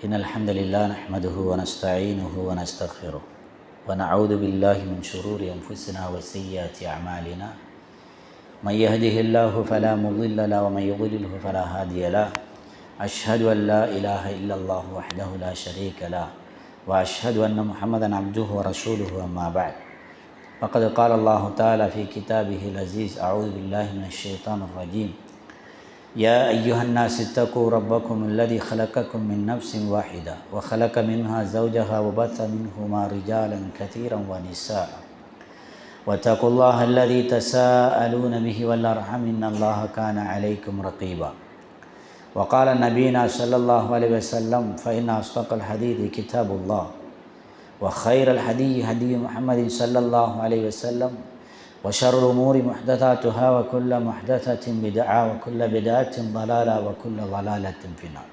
إن الحمد لله نحمده ونستعينه ونستغفره ونعوذ بالله من شرور أنفسنا وسيئات أعمالنا من يهده الله فلا مضل له ومن يضلله فلا هادي له أشهد أن لا إله إلا الله وحده لا شريك له وأشهد أن محمدا عبده ورسوله أما بعد فقد قال الله تعالى في كتابه العزيز أعوذ بالله من الشيطان الرجيم يا أيها الناس اتقوا ربكم الذي خلقكم من نفس واحدة وخلق منها زوجها وبث منهما رجالا كثيرا ونساء واتقوا الله الذي تساءلون به والأرحام إن الله كان عليكم رقيبا وقال نبينا صلى الله عليه وسلم فإن أصدق الحديث كتاب الله وخير الحديث هدي محمد صلى الله عليه وسلم وشر الأمور محدثاتها وكل محدثة بدعة وكل بدعة ضلالة وكل ضلالة في النار.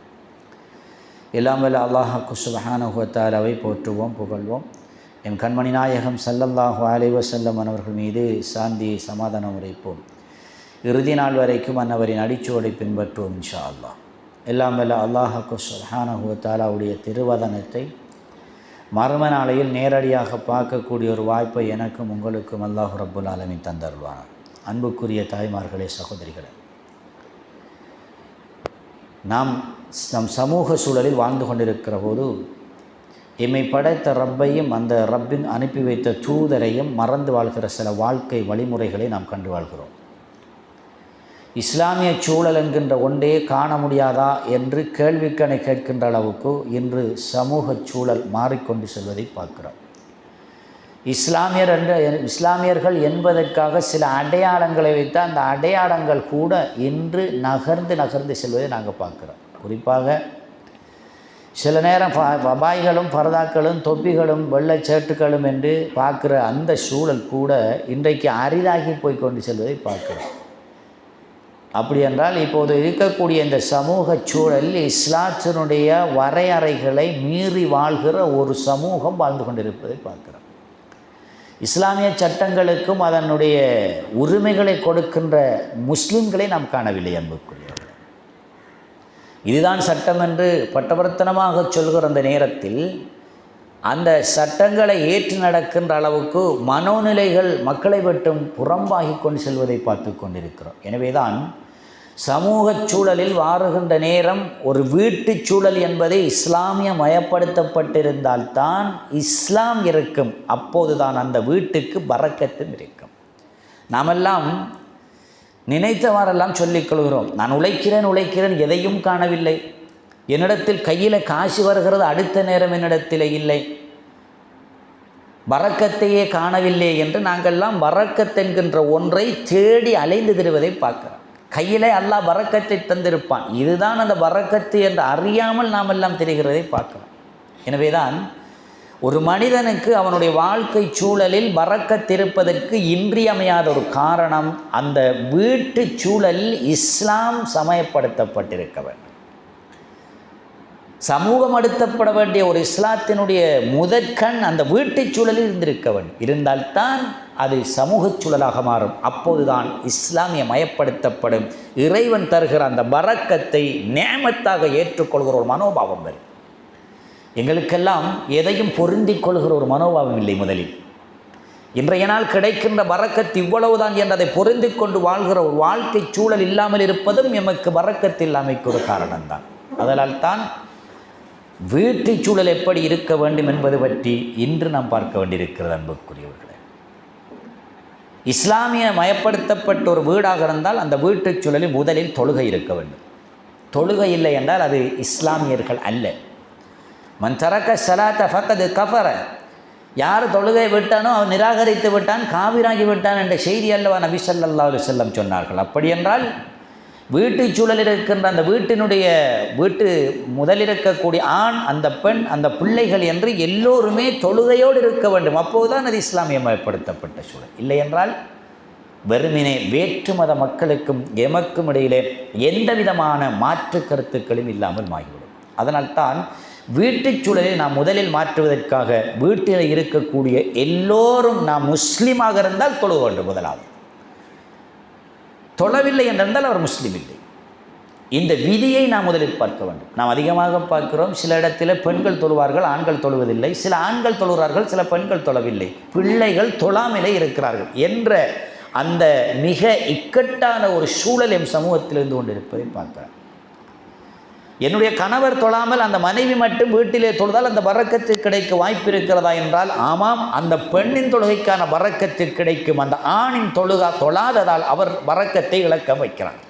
எல்லாம் வல்ல அல்லாஹ்வுக்கு சுப்ஹானஹு வ தஆலாவை போற்றுவோம் புகழ்வோம். எம் கண்மணி நாயகம் ஸல்லல்லாஹு அலைஹி வஸல்லம் அவர்கள் மீது சாந்தி சமாதானம் உரைப்போம். இறுதி நாள் வரைக்கும் அன்னவரின் அடிச்சுவடை பின்பற்றுவோம் இன்ஷா அல்லாஹ். எல்லாம் வல்ல அல்லாஹ்வுக்கு சுப்ஹானஹு வ தஆலாவுடைய திருவதனத்தை மர்ம நாளையில் நேரடியாக பார்க்கக்கூடிய ஒரு வாய்ப்பை எனக்கும் உங்களுக்கும் அல்லாஹ் ரப்புல் ஆலமீன் தந்தருள்வானார். அன்புக்குரிய தாய்மார்களே, சகோதரிகளே, நாம் நம் சமூக சூழலில் வாழ்ந்து கொண்டிருக்கிற போது எம்மை படைத்த ரப்பையும் அந்த ரப்பின் அனுப்பி வைத்த தூதரையும் மறந்து வாழ்கிற சில வாழ்க்கை வழிமுறைகளை நாம் கண்டு வாழ்கிறோம். இஸ்லாமிய சூழல் என்கின்ற ஒன்றே காண முடியாதா என்று கேள்விக்கணை கேட்கின்ற அளவுக்கு இன்று சமூக சூழல் மாறிக்கொண்டு செல்வதை பார்க்கிறோம். இஸ்லாமியர்கள் என்பதற்காக சில அடையாளங்களை வைத்து அந்த அடையாளங்கள் கூட இன்று நகர்ந்து செல்வதை நாங்கள் பார்க்குறோம். குறிப்பாக சில நேரம் பபாய்களும் பரதாக்களும் தொப்பிகளும் வெள்ளைச்சேட்டுகளும் என்று பார்க்குற அந்த சூழல் கூட இன்றைக்கு அரிதாகி போய்கொண்டு செல்வதை பார்க்கிறோம். அப்படி என்றால் இப்போது இருக்கக்கூடிய இந்த சமூக சூழலில் இஸ்லாத்தினுடைய வரையறைகளை மீறி வாழ்கிற ஒரு சமூகம் வாழ்ந்து கொண்டிருப்பதை பார்க்கிறோம். இஸ்லாமிய சட்டங்களுக்கும் அதனுடைய உரிமைகளை கொடுக்கின்ற முஸ்லிம்களை நாம் காணவில்லை. அன்புக்குரியவர்கள், இதுதான் சட்டம் என்று பட்டவர்த்தனமாக சொல்கிற அந்த நேரத்தில் அந்த சட்டங்களை ஏற்று நடக்கின்ற அளவுக்கு மனோநிலைகள் மக்களை விட்டும் புறம்பாகி கொண்டு செல்வதை பார்த்து கொண்டிருக்கிறோம். எனவேதான் சமூக சூழலில் வாழுகின்ற நேரம் ஒரு வீட்டு சூழல் என்பதை இஸ்லாமிய மயப்படுத்தப்பட்டிருந்தால்தான் இஸ்லாம் இருக்கும். அப்போதுதான் அந்த வீட்டுக்கு பரக்கத்தும் இருக்கும். நாமெல்லாம் நினைத்தவாறெல்லாம் சொல்லிக்கொள்கிறோம். நான் உழைக்கிறேன், எதையும் காணவில்லை. என்னிடத்தில் கையில் காசு வருகிறது, அடுத்த நேரம் என்னிடத்தில் இல்லை, பரக்கத்தையே காணவில்லை என்று நாங்கள்லாம் பரக்கத் என்கின்ற ஒன்றை தேடி அலைந்து திரிவதை பார்க்கிறோம். கையிலே அல்லாஹ் பரக்கத்தை தந்திருப்பான், இதுதான் அந்த பரக்கத்து என்று அறியாமல் நாம் எல்லாம் தெரிகிறதை பார்க்கிறோம். எனவேதான் ஒரு மனிதனுக்கு அவனுடைய வாழ்க்கை சூழலில் பரக்கத்திருப்பதற்கு இன்றியமையாத ஒரு காரணம் அந்த வீட்டு சூழலில் இஸ்லாம் சமயப்படுத்தப்பட்டிருக்க வேண்டும். சமூகம் அடுத்தப்பட வேண்டிய ஒரு இஸ்லாத்தினுடைய முதற்கண் அந்த வீட்டு சூழலில் இருந்திருக்க வேண்டும். இருந்தால்தான் அது சமூக சூழலாக மாறும். அப்போதுதான் இஸ்லாமிய மயப்படுத்தப்படும், இறைவன் தருகிற அந்த பரக்கத்தை நியமத்தாக ஏற்றுக்கொள்கிற ஒரு மனோபாவம் வரும். எங்களுக்கெல்லாம் எதையும் பொருந்திக் கொள்கிற ஒரு மனோபாவம் இல்லை. முதலில் இன்றைய நாள் கிடைக்கின்ற பரக்கத்து இவ்வளவுதான் என்றதை பொருந்தி கொண்டு வாழ்கிற ஒரு வாழ்க்கை சூழல் இல்லாமல் இருப்பதும் எமக்கு பரக்கத்து இல்லாமைக்கு ஒரு காரணம்தான். அதனால் தான் வீட்டு சூழல் எப்படி இருக்க வேண்டும் என்பது பற்றி இன்று நாம் பார்க்க வேண்டியிருக்கிறது. அன்புக்குரியவர்களே, இஸ்லாமிய மயப்படுத்தப்பட்ட ஒரு வீடாக இருந்தால் அந்த வீட்டு சூழலில் முதலில் தொழுகை இருக்க வேண்டும். தொழுகை இல்லை என்றால் அது இஸ்லாமியர்கள் அல்ல. மன் தரக்க ஸலாத்த ஃபக்கத் கஃபர, யார் தொழுகை விட்டானோ அவன் நிராகரித்து விட்டான், காபிராகி விட்டான் என்ற செய்தி அல்லவா நபி ஸல்லல்லாஹு அலைஹி வஸல்லம் சொன்னார்கள். அப்படி என்றால் வீட்டு சூழலில் இருக்கின்ற அந்த வீட்டு முதலில் இருக்கக்கூடிய ஆண், அந்த பெண், அந்த பிள்ளைகள் என்று எல்லோருமே தொழுகையோடு இருக்க வேண்டும். அப்போதுதான் அது இஸ்லாமியமயப்படுத்தப்பட்ட சூழல். இல்லை என்றால் வெறுமினே வேற்று மத மக்களுக்கும் எமக்கும் இடையிலே எந்த விதமான மாற்று கருத்துக்களும் இல்லாமல் மாறிவிடும். அதனால்தான் வீட்டு சூழலை நாம் முதலில் மாற்றுவதற்காக வீட்டில் இருக்கக்கூடிய எல்லோரும் நாம் முஸ்லீமாக இருந்தால் தொழுக வேண்டும். முதலாவது தொழவில்லை என்றிருந்தால் அவர் முஸ்லீம் இல்லை. இந்த விதியை நாம் முதலில் பார்க்க வேண்டும். நாம் அதிகமாக பார்க்கிறோம், சில இடத்தில் பெண்கள் தொழுவார்கள், ஆண்கள் தொழுவதில்லை, சில ஆண்கள் தொழுகிறார்கள், சில பெண்கள் தொழவில்லை, பிள்ளைகள் தொழாமலே இருக்கிறார்கள் என்ற அந்த மிக இக்கட்டான ஒரு சூழல் எம் சமூகத்தில் இருந்து கொண்டிருப்பதை பார்க்கிறேன். என்னுடைய கணவர் தொழாமல் அந்த மனைவி மட்டும் வீட்டிலே தொழுதால் அந்த பரக்கத்து கிடைக்க வாய்ப்பு இருக்கிறதா என்றால் ஆமாம், அந்த பெண்ணின் தொழுகைக்கான பரக்கத்து கிடைக்கும். அந்த ஆணின் தொழாததால் அவர் பரக்கத்தை இழக்க வைக்கிறார்.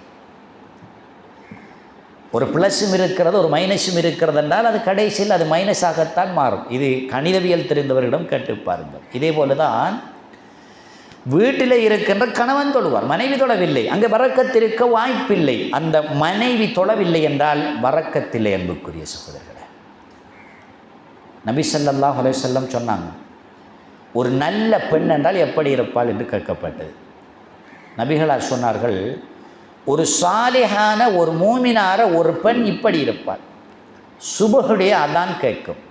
ஒரு ப்ளஸும் இருக்கிறது, ஒரு மைனஸும் இருக்கிறது என்றால் அது கடைசியில் அது மைனஸாகத்தான் மாறும். இது கணிதவியல் தெரிந்தவர்களிடம் கேட்டு பாருங்கள். இதே போல தான் வீட்டில் இருக்கின்ற கணவன் தொழுவார், மனைவி தொழவில்லை, அங்கே பரக்கத்திருக்க வாய்ப்பில்லை. அந்த மனைவி தொழவில்லை என்றால் பரக்கத்தில்லை. அன்புக்குரிய சகோதரர்களே, நபி ஸல்லல்லாஹு அலைஹி வஸல்லம் சொன்னாங்க, ஒரு நல்ல பெண் என்றால் எப்படி இருப்பாள் என்று கேட்கப்பட்டது. நபிகளார் சொன்னார்கள், ஒரு சாலிஹான ஒரு மூமினார ஒரு பெண் இப்படி இருப்பாள். சுபஹுடைய அதான் கேட்கும்,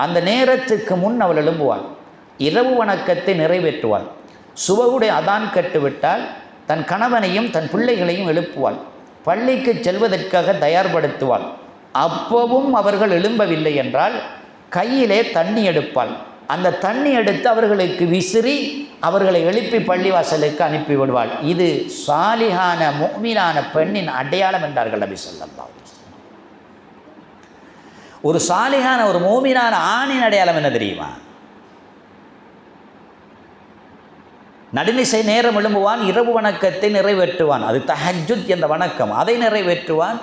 அந்த நேரத்துக்கு முன் அவள் எழும்புவாள், இரவு வணக்கத்தை நிறைவேற்றுவாள். சுபஹுடைய அதான் கேட்டுவிட்டால் தன் கணவனையும் தன் பிள்ளைகளையும் எழுப்புவாள், பள்ளிக்கு செல்வதற்காக தயார்படுத்துவாள். அப்பவும் அவர்கள் எழும்பவில்லை என்றால் கையிலே தண்ணி எடுப்பாள். அந்த தண்ணி எடுத்து அவர்களுக்கு விசிறி அவர்களை எழுப்பி பள்ளிவாசலுக்கு அனுப்பிவிடுவாள். இது சாலிஹான முஃமினான பெண்ணின் அடையாளம் என்றார்கள் நபி ஸல்லல்லாஹு அலைஹி வஸல்லம். ஒரு சாலிஹான ஒரு முஃமினான ஆணின் அடையாளம் என்ன தெரியுமா? நடுநிசை நேரம் எழும்புவான், இரவு வணக்கத்தை நிறைவேற்றுவான். அது தஹஜ்ஜுத் என்ற வணக்கம், அதை நிறைவேற்றுவான்.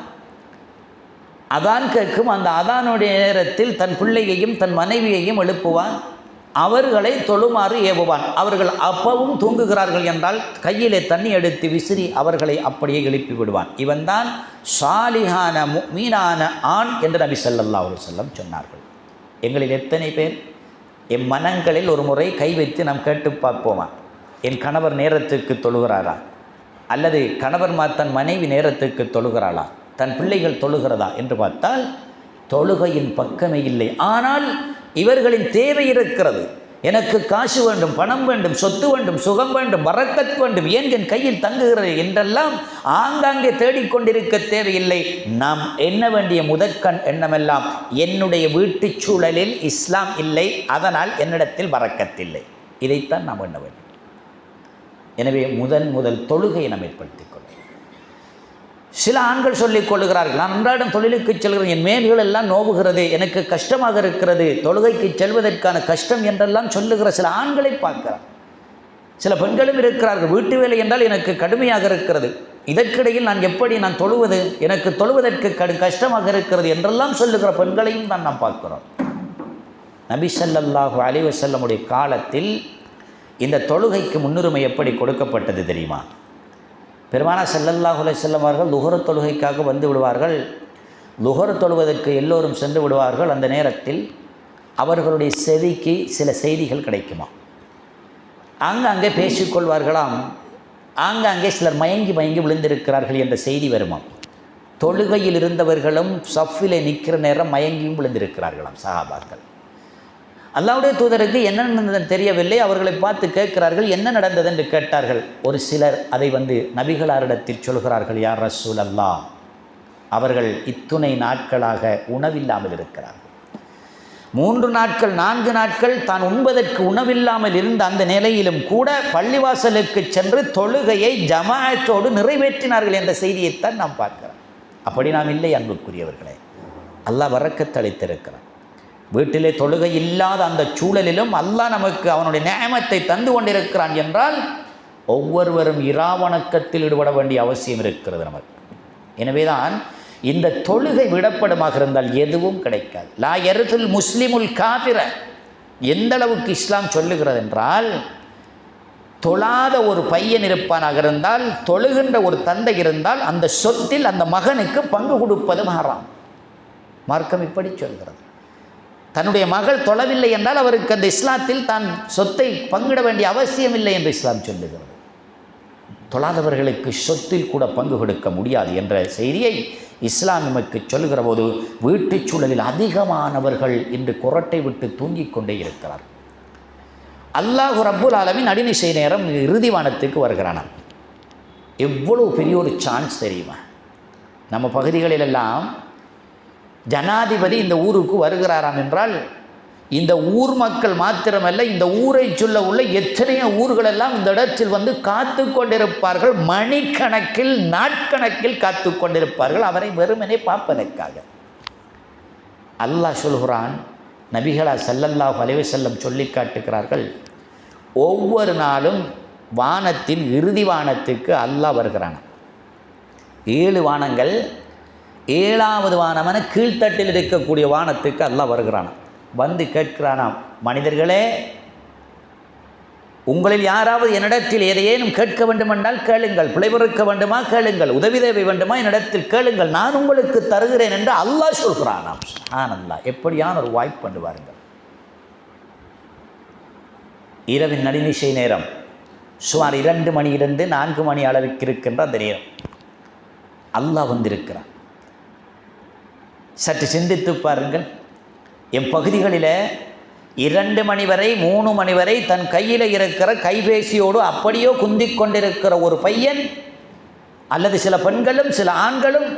அதான் கேட்கும், அந்த அதானுடைய நேரத்தில் தன் பிள்ளையையும் தன் மனைவியையும் எழுப்புவான், அவர்களை தொழுமாறு ஏவுவான். அவர்கள் அப்பவும் தூங்குகிறார்கள் என்றால் கையிலே தண்ணி எடுத்து விசிறி அவர்களை அப்படியே எழுப்பி விடுவான். இவன்தான் சாலிஹான முஃமினான ஆண் என்று நபி ஸல்லல்லாஹு அலைஹி வஸல்லம் சொன்னார்கள். எங்களில் எத்தனை பேர் என் மனங்களில் ஒரு முறை கை வைத்து நாம் கேட்டு பார்ப்போமா, என் கணவர் நேரத்துக்கு தொழுகிறாரா, அல்லது கணவர் தன் மனைவி நேரத்துக்கு தொழுகிறாளா, தன் பிள்ளைகள் தொழுகிறதா என்று பார்த்தால் தொழுகையின் பக்கமே இல்லை. ஆனால் இவர்களின் தேவை இருக்கிறது. எனக்கு காசு வேண்டும், பணம் வேண்டும், சொத்து வேண்டும், சுகம் வேண்டும், பரக்கத் வேண்டும், ஏன் என் கையில் தங்குகிறது என்றெல்லாம் ஆங்காங்கே தேடிக்கொண்டிருக்க தேவையில்லை. நாம் எண்ண வேண்டிய முதற்கண் எண்ணமெல்லாம், என்னுடைய வீட்டுச் சூழலில் இஸ்லாம் இல்லை, அதனால் என்னிடத்தில் பரக்கத்தில்லை. இதைத்தான் நாம் எண்ண வேண்டும். எனவே முதல் தொழுகையை நாம் ஏற்படுத்திக் கொள்ளும். சில ஆண்கள் சொல்லிக் கொள்ளுகிறார்கள், நான் அன்றாடம் தொழிலுக்கு செல்கிறேன், என் மேல்கள் எல்லாம் நோவுகிறது, எனக்கு கஷ்டமாக இருக்கிறது, தொழுகைக்கு செல்வதற்கான கஷ்டம் என்றெல்லாம் சொல்லுகிற சில ஆண்களை பார்க்கிறார். சில பெண்களும் இருக்கிறார்கள், வீட்டு வேலை என்றால் எனக்கு கடுமையாக இருக்கிறது, இதற்கிடையில் நான் தொழுவது, எனக்கு தொழுவதற்கு கஷ்டமாக இருக்கிறது என்றெல்லாம் சொல்லுகிற பெண்களையும் தான் நாம் பார்க்கிறோம். நபி ஸல்லல்லாஹு அலைஹி வஸல்லமுடைய காலத்தில் இந்த தொழுகைக்கு முன்னுரிமை எப்படி கொடுக்கப்பட்டது தெரியுமா? பெருமானார் ஸல்லல்லாஹு அலைஹி வஸல்லம் அவர்கள் லுஹர் தொழுகைக்காக வந்து விடுவார்கள். லுஹர் தொழுவதற்கு எல்லோரும் சென்று விடுவார்கள். அந்த நேரத்தில் அவர்களுடைய செவிக்கு சில செய்திகள் கிடைக்குமா, ஆங்காங்கே பேசிக்கொள்வார்களாம், ஆங்காங்கே சிலர் மயங்கி விழுந்திருக்கிறார்கள் என்ற செய்தி வருமாம். தொழுகையில் இருந்தவர்களும் சஃபிலே நிற்கிற நேரம் மயங்கியும் விழுந்திருக்கிறார்களாம் சஹாபாக்கள். அல்லாஹ்வுடைய தூதருக்கு என்ன நடந்தது தெரியவில்லை. அவர்களை பார்த்து கேட்கிறார்கள், என்ன நடந்தது என்று கேட்டார்கள். ஒரு சிலர் அதை நபிகளாரிடத்தில் சொல்கிறார்கள், யார் ரசூலல்லாஹ், அவர்கள் இத்துணை நாட்களாக உணவில்லாமல் இருக்கிறார்கள். 3 நாட்கள் 4 நாட்கள் தான் உண்பதற்கு உணவில்லாமல் இருந்த அந்த நிலையிலும் கூட பள்ளிவாசலுக்கு சென்று தொழுகையை ஜமாஅத்தோடு நிறைவேற்றினார்கள் என்ற செய்தியைத்தான் நாம் பார்க்கிறோம். அப்படி நாம் இல்லை அன்புக்குரியவர்களே. அல்லாஹ் பரக்கத் அளித்திருக்கிறான். வீட்டிலே தொழுகை இல்லாத அந்த சூழலிலும் அல்லாஹ் நமக்கு அவனுடைய நியமத்தை தந்து கொண்டிருக்கிறான் என்றால் ஒவ்வொருவரும் இராவணக்கத்தில் ஈடுபட வேண்டிய அவசியம் இருக்கிறது நமக்கு. எனவேதான் இந்த தொழுகை விடப்படுமாக இருந்தால் எதுவும் கிடைக்காது. லா யர்துல் முஸ்லிமுல் காஃபிர, எந்த அளவுக்கு இஸ்லாம் சொல்லுகிறது என்றால், தொழாத ஒரு பையன் இருப்பானாக இருந்தால், தொழுகின்ற ஒரு தந்தை இருந்தால் அந்த சொத்தில் அந்த மகனுக்கு பங்கு கொடுப்பது ஹராம். மார்க்கம் இப்படி சொல்கிறது. தன்னுடைய மகள் தொழவில்லை என்றால் அவருக்கு அந்த இஸ்லாத்தில் தான் சொத்தை பங்கிட வேண்டிய அவசியம் இல்லை என்று இஸ்லாம் சொல்லுகிறது. தொழாதவர்களுக்கு சொத்தில் கூட பங்கு கொடுக்க முடியாது என்ற செய்தியை இஸ்லாம் நமக்கு சொல்லுகிற போது வீட்டுச் சூழலில் அதிகமானவர்கள் இன்று குரட்டை விட்டு தூங்கிக் கொண்டே இருக்கிறார். அல்லாஹ் ரப்புல் ஆலமீன் நடுநிசை நேரம் இறுதி வானத்துக்கு வருகிறானாம். எவ்வளவு பெரிய ஒரு சான்ஸ் தெரியுமா? நம்ம பகுதிகளிலெல்லாம் ஜனாதிபதி இந்த ஊருக்கு வருகிறாராம் என்றால் இந்த ஊர் மக்கள் மாத்திரமல்ல, இந்த ஊரை சொல்ல உள்ள எத்தனையோ ஊர்களெல்லாம் இந்த இடத்தில் வந்து காத்து கொண்டிருப்பார்கள். மணிக்கணக்கில் நாட்கணக்கில் காத்து கொண்டிருப்பார்கள் அவரை வெறுமனே பார்ப்பதற்காக. அல்லாஹ் சொல்கிறான், நபிகளா ஸல்லல்லாஹு அலைஹி வஸல்லம் சொல்லி காட்டுகிறார்கள், ஒவ்வொரு நாளும் வானத்தின் இறுதி வானத்துக்கு அல்லாஹ் வருகிறான். 7 வானங்கள், 7வது வானமான கீழ்த்தட்டில் இருக்கக்கூடிய வானத்துக்கு அல்லாஹ் வருகிறான். வந்து கேட்கிறானாம், மனிதர்களே, உங்களில் யாராவது என்னிடத்தில் எதையேனும் கேட்க வேண்டுமென்றால் கேளுங்கள், பிழைபொறுக்க வேண்டுமா கேளுங்கள், உதவி தேவை வேண்டுமா என்னிடத்தில் கேளுங்கள், நான் உங்களுக்கு தருகிறேன் என்று அல்லாஹ் சொல்கிறானாம். சுப்ஹானல்லாஹ், எப்படியான ஒரு வாய்ப்பு என்று பாருங்கள். இரவின் நடுநிசை நேரம் சுமார் 2 மணியிலிருந்து 4 மணி அளவுக்கு இருக்கின்ற அந்த நேரம் அல்லாஹ் வந்திருக்கிறான். சற்று சிந்தித்து பாருங்கள். என் பகுதிகளில் 2 மணி வரை 3 மணி வரை தன் கையில் இருக்கிற கைபேசியோடு அப்படியோ குந்திக் கொண்டிருக்கிற ஒரு பையன் அல்லது சில பெண்களும் சில ஆண்களும்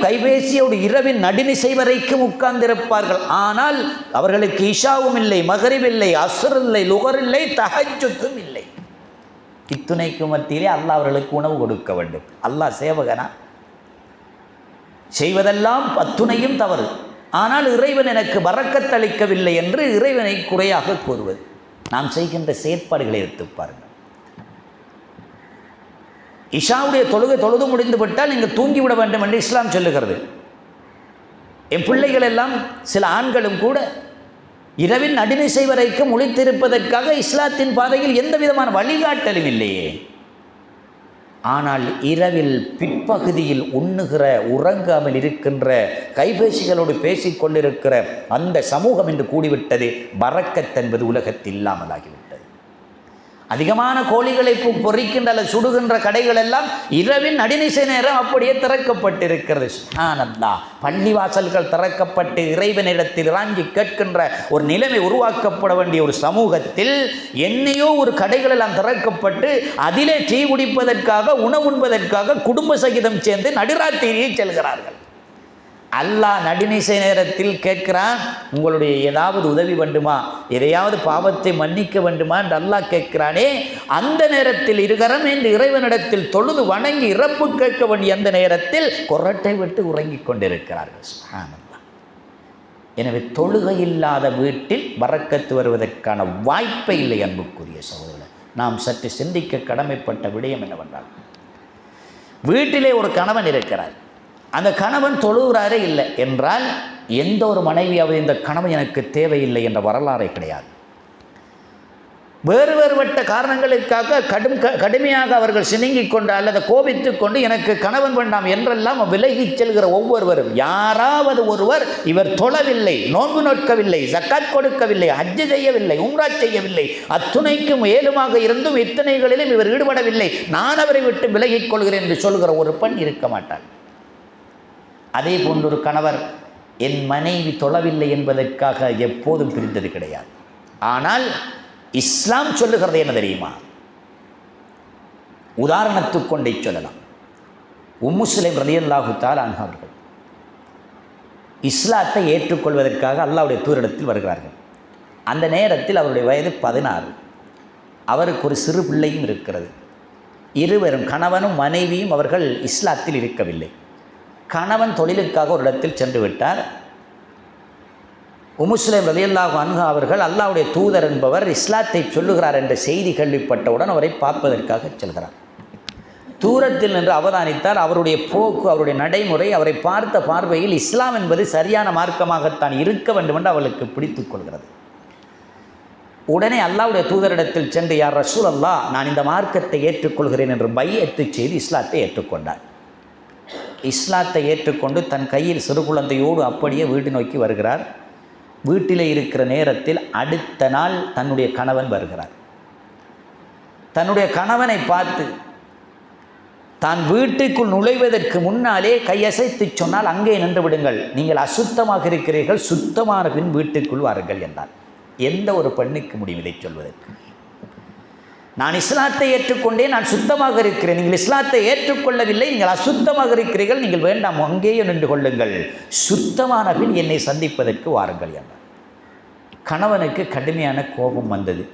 கைபேசியோடு இரவின் நடுநிசை வரைக்கும் உட்கார்ந்திருப்பார்கள். ஆனால் அவர்களுக்கு இஷாவும் இல்லை, மகரிப் இல்லை, அஸ்ர் இல்லை, லுகர் இல்லை, தஹஜ்ஜுதும் இல்லை. இத்துணைக்கு மத்தியிலே அல்லாஹ் அவர்களுக்கு உணவு கொடுக்க வேண்டும். அல்லாஹ் சேவகனா? செய்வதெல்லாம் அத்துணையும் தவறு. ஆனால் இறைவன் எனக்கு பரக்கத் அளிக்கவில்லை என்று இறைவனை குறையாக கூறுவது. நாம் செய்கின்ற செயற்பாடுகளை எடுத்து பாருங்கள். இஷாவுடைய தொழுது முடிந்து விட்டால் நீங்கள் தூங்கிவிட வேண்டும் என்று இஸ்லாம் சொல்லுகிறது. என் பிள்ளைகள் எல்லாம் சில ஆண்களும் கூட இரவின் நடுநிசை வரைக்கும் முழித்திருப்பதற்காக இஸ்லாத்தின் பாதையில் எந்த விதமான வழிகாட்டலும் இல்லையே. ஆனால் இரவில் பிற்பகுதியில் உண்ணுகிற உறங்காமல் இருக்கின்ற கைபேசிகளோடு பேசிக்கொண்டிருக்கிற அந்த சமூகம் என்று கூடிவிட்டது. பரக்கத் என்பது உலகத்தில் இல்லாமலாகிவிட்டது. அதிகமான கோழிகளை பொறிக்கின்ற அல்லது சுடுகின்ற கடைகள் எல்லாம் இரவின் நடுநிசை நேரம் அப்படியே திறக்கப்பட்டிருக்கிறது. சுப்ஹானல்லாஹ், பள்ளிவாசல்கள் திறக்கப்பட்டு இறைவனிடத்தில் இறாஞ்சி கேட்கின்ற ஒரு நிலைமை உருவாக்கப்பட வேண்டிய ஒரு சமூகத்தில் என்னையோ ஒரு கடைகள் எல்லாம் திறக்கப்பட்டு அதிலே டீ குடிப்பதற்காக, உணவு உண்பதற்காக குடும்ப சகிதம் சேர்ந்து நடுராத்திரியை செல்கிறார்கள். அல்லாஹ் நடுநிசை நேரத்தில் கேட்கிறான், உங்களுடைய ஏதாவது உதவி வேண்டுமா, எதையாவது பாவத்தை மன்னிக்க வேண்டுமா என்று அல்லாஹ் கேட்கிறானே. அந்த நேரத்தில் இருகரம் என்று இறைவனிடத்தில் தொழுது வணங்கி இறப்பு கேட்க வேண்டிய அந்த நேரத்தில் கொரட்டை விட்டு உறங்கிக் கொண்டிருக்கிறார்கள். சுப்ஹானல்லாஹ். எனவே தொழுகை இல்லாத வீட்டில் பரக்கத்து வருவதற்கான வாய்ப்பே இல்லை. அன்புக்குரிய சகோதரர், நாம் சற்று சிந்திக்க கடமைப்பட்ட விடயம் என்னவென்றால், வீட்டிலே ஒரு கணவன் இருக்கிறார். அந்த கணவன் தொழுகிறாரே இல்லை என்றால் எந்த ஒரு மனைவியாவது இந்த கணவன் எனக்கு தேவையில்லை என்ற வரலாறே கிடையாது. வேறுபட்ட காரணங்களுக்காக கடுமையாக அவர்கள் சினுங்கிக் கொண்டு அல்லது கோபித்துக் கொண்டு எனக்கு கணவன் வேண்டாம் என்றெல்லாம் விலகிச் செல்கிற ஒவ்வொருவரும், யாராவது ஒருவர் இவர் தொழவில்லை, நோன்பு நோக்கவில்லை, ஜக்காத் கொடுக்கவில்லை, ஹஜ்ஜு செய்யவில்லை, உம்ரா செய்யவில்லை, அத்துணைக்கும் ஏழுமாக இருந்தும் இத்தனைகளிலும் இவர் ஈடுபடவில்லை, நான் அவரை விட்டு விலகிக் கொள்கிறேன் என்று சொல்கிற ஒரு பெண் இருக்க மாட்டார். அதே போன்று ஒரு கணவர் என் மனைவி தொழவில்லை என்பதற்காக எப்போதும் பிரிந்தது கிடையாது. ஆனால் இஸ்லாம் சொல்லுகிறது என்ன தெரியுமா? உதாரணத்துக்கு கொண்டே சொல்லலாம். உம்மு சுலைம் ரலியல்லாஹு தஆலா அன்ஹா அவர்கள் இஸ்லாத்தை ஏற்றுக்கொள்வதற்காக அல்லாஹ்வுடைய தூதரிடத்தில் வருகிறார்கள். அந்த நேரத்தில் அவருடைய வயது 16. அவருக்கு ஒரு சிறு பிள்ளையும் இருக்கிறது. இருவரும், கணவனும் மனைவியும், அவர்கள் இஸ்லாத்தில் இருக்கவில்லை. கணவன் தொழிலுக்காக ஒரு இடத்தில் சென்று விட்டார். உம்மு சுலைம் ரலியல்லாஹு அன்ஹா அவர்கள் அல்லாஹ்வுடைய தூதர் என்பவர் இஸ்லாத்தை சொல்லுகிறார் என்ற செய்தி கேள்விப்பட்டவுடன் அவரை பார்ப்பதற்காக செல்கிறார். தூரத்தில் நின்று அவதானித்தார். அவருடைய போக்கு, அவருடைய நடைமுறை, அவரை பார்த்த பார்வையில் இஸ்லாம் என்பது சரியான மார்க்கமாகத்தான் இருக்க வேண்டும் என்று அவளுக்கு பிடித்து கொள்கிறது. உடனே அல்லாஹ்வுடைய தூதரிடத்தில் சென்று, யார் ரசூலல்லாஹ், நான் இந்த மார்க்கத்தை ஏற்றுக்கொள்கிறேன் என்று பைஅத்து செய்து இஸ்லாத்தை ஏற்றுக்கொண்டார். இஸ்லாத்தை ஏற்றுக்கொண்டு தன் கையில் சிறு குழந்தையோடு அப்படியே வீட்டு நோக்கி வருகிறார். வீட்டிலே இருக்கிற நேரத்தில் அடுத்த நாள் தன்னுடைய கணவன் வருகிறார். தன்னுடைய கணவனை பார்த்து தான் வீட்டுக்குள் நுழைவதற்கு முன்னாலே கையசைத்து சொன்னால், அங்கே நின்று விடுங்கள், நீங்கள் அசுத்தமாக இருக்கிறீர்கள், சுத்தமான பின் வீட்டுக்குள் வாருங்கள் என்றார். எந்த ஒரு பெண்ணுக்கு முடியும் இதை சொல்வதற்கு? நான் இஸ்லாத்தை ஏற்றுக்கொண்டேன், நான் சுத்தமாக இருக்கிறேன். நீங்கள் இஸ்லாத்தை ஏற்றுக்கொள்ளவில்லை, நீங்கள் அசுத்தமாக இருக்கிறீர்கள், நீங்கள் வேண்டாம், அங்கேயே நின்று கொள்ளுங்கள், சுத்தமான பின் என்னை சந்திப்பதற்கு வாருங்கள் என்றார். கணவனுக்கு கடுமையான கோபம் வந்தது.